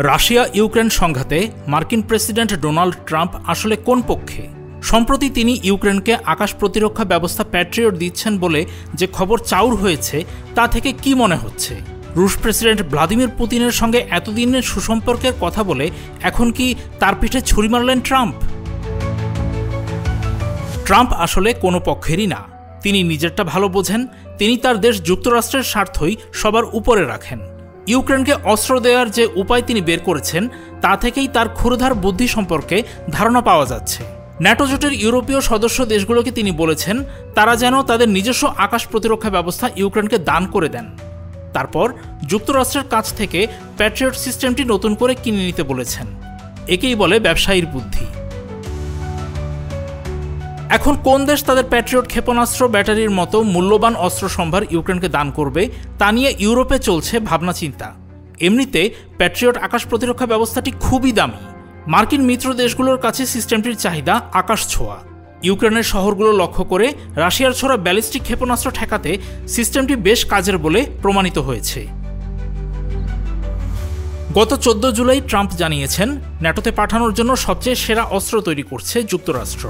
Russia Ukraine সংঘাতে মার্কিন president Donald Trump আসলে কোন পক্ষে? সম্প্রতি তিনি ইউক্রেনকে আকাশ প্রতিরক্ষা ব্যবস্থা প্যাট্রিয়ট দিচ্ছেন বলে যে খবর চাউর হয়েছে তা থেকে কি মনে হচ্ছে? রুশ প্রেসিডেন্ট ভ্লাদিমির পুতিনের সঙ্গে এতদিনের সুসম্পর্কের কথা বলে এখন কি তার পিঠে ছুরি মারলেন ট্রাম্প? ট্রাম্প আসলে কোনো পক্ষেরই না। তিনি নিজেরটা ভালো বোঝেন। তিনি তার দেশ যুক্তরাষ্ট্রের স্বার্থই সবার উপরে রাখেন। ইউক্রেনকে অস্ত্র দেওয়ার যে উপায় তিনি বের করেছেন তা থেকেই তার ক্ষুরধার বুদ্ধি সম্পর্কে ধারণা পাওয়া যাচ্ছে। ন্যাটো জোটের ইউরোপীয় সদস্য দেশগুলোকে তিনি বলেছেন তারা যেন তাদের নিজস্ব আকাশ প্রতিরক্ষা ব্যবস্থা ইউক্রেনকে দান করে দেন। তারপর যুক্তরাষ্ট্রের কাছ থেকে প্যাট্রিয়ট সিস্টেমটি নতুন করে কিনে নিতে বলেছেন। একেই বলে ব্যবসায়ীর বুদ্ধি। এখন কোন দেশ তাদের প্যাট্রিয়ট ক্ষেপণাস্ত্র ব্যাটারির মতো মূল্যবান অস্ত্র সম্ভার ইউক্রেনকে দান করবে তা নিয়ে ইউরোপে চলছে ভাবনা চিন্তা। এমনিতে প্যাট্রিয়ট আকাশ প্রতিরক্ষা ব্যবস্থাটি খুবই দামি। মার্কিন মিত্র দেশগুলোর কাছে সিস্টেমটির চাহিদা আকাশ ছোঁয়া। ইউক্রেনের শহরগুলো লক্ষ্য করে রাশিয়ার ছোড়া ব্যালিস্টিক ক্ষেপণাস্ত্র ঠেকাতে সিস্টেমটি বেশ কাজের বলে প্রমাণিত হয়েছে। গত 14 জুলাই ট্রাম্প জানিয়েছেন ন্যাটোতে পাঠানোর জন্য সবচেয়ে সেরা অস্ত্র তৈরি করছে যুক্তরাষ্ট্র।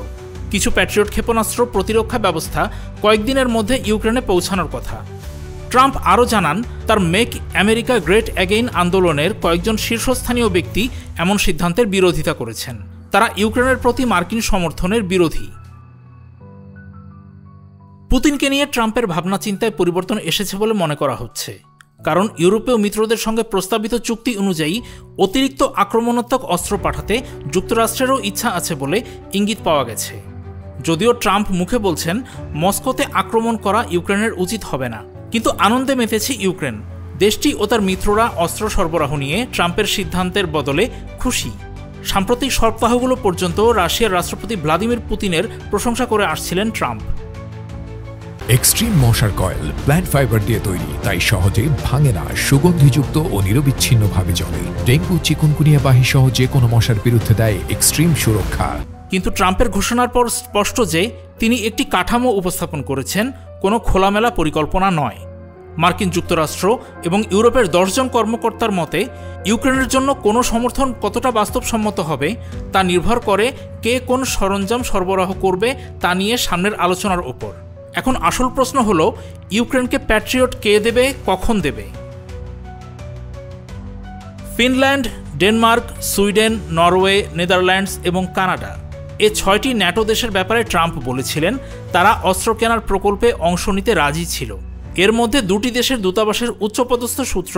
কিছু প্যাট্রিয়ট ক্ষেপণাস্ত্র প্রতিরক্ষা ব্যবস্থা কয়েকদিনের মধ্যে ইউক্রেনে পৌঁছানোর কথা। ট্রাম্প আরও জানান তার মেক আমেরিকা গ্রেট অ্যাগেইন আন্দোলনের কয়েকজন শীর্ষস্থানীয় ব্যক্তি এমন সিদ্ধান্তের বিরোধিতা করেছেন। তারা ইউক্রেনের প্রতি মার্কিন সমর্থনের বিরোধী। পুতিনকে নিয়ে ট্রাম্পের ভাবনা চিন্তায় পরিবর্তন এসেছে বলে মনে করা হচ্ছে, কারণ ইউরোপীয় মিত্রদের সঙ্গে প্রস্তাবিত চুক্তি অনুযায়ী অতিরিক্ত আক্রমণাত্মক অস্ত্র পাঠাতে যুক্তরাষ্ট্রেরও ইচ্ছা আছে বলে ইঙ্গিত পাওয়া গেছে। যদিও ট্রাম্প মুখে বলছেন মস্কোতে আক্রমণ করা ইউক্রেনের উচিত হবে না, কিন্তু আনন্দে মেতেছে ইউক্রেন। দেশটি ও তার মিত্ররা অস্ত্র সরবরাহ নিয়ে ট্রাম্পের সিদ্ধান্তের বদলে খুশি। সাম্প্রতিক সপ্তাহগুলো পর্যন্ত রাশিয়ার রাষ্ট্রপতি ভ্লাদিমির পুতিনের প্রশংসা করে আসছিলেন ট্রাম্প। এক্সট্রিম মশার কয়েল প্ল্যান্ট ফাইবার দিয়ে তৈরি, তাই সহজে ভাঙে না, সুগন্ধিযুক্ত ও নিরবিচ্ছিন্নভাবে জ্বলে। ডেঙ্গু, চিকুনগুনিয়া বাহি সহ যে কোনো মশার বিরুদ্ধে দেয় এক্সট্রিম সুরক্ষা। কিন্তু ট্রাম্পের ঘোষণার পর স্পষ্ট যে তিনি একটি কাঠামো উপস্থাপন করেছেন, কোনো খোলামেলা পরিকল্পনা নয়। মার্কিন যুক্তরাষ্ট্র এবং ইউরোপের 10 জন কর্মকর্তার মতে ইউক্রেনের জন্য কোনো সমর্থন কতটা বাস্তবসম্মত হবে তা নির্ভর করে কে কোন সরঞ্জাম সরবরাহ করবে তা নিয়ে সামনের আলোচনার ওপর। এখন আসল প্রশ্ন হলো ইউক্রেনকে প্যাট্রিয়ট কে দেবে, কখন দেবে? Finland, Denmark, Sweden, Norway, Netherlands এবং কানাডা এই 6টি ন্যাটো দেশের ব্যাপারে ট্রাম্প বলেছিলেন তারা অস্ত্র কেনার প্রকল্পে অংশ নিতে রাজি ছিল। এর মধ্যে 2টি দেশের দূতাবাসের উচ্চপদস্থ সূত্র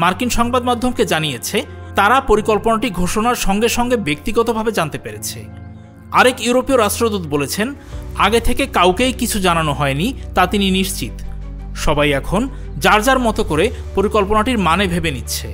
মার্কিন সংবাদ মাধ্যমকে জানিয়েছে তারা পরিকল্পনাটি ঘোষণার সঙ্গে সঙ্গে ব্যক্তিগতভাবে জানতে পেরেছে। আরেক ইউরোপীয় রাষ্ট্রদূত বলেছেন আগে থেকে কাউকেই কিছু জানানো হয়নি তা তিনি নিশ্চিত। সবাই এখন যার যার মতো করে পরিকল্পনাটির মানে ভেবে নিচ্ছে।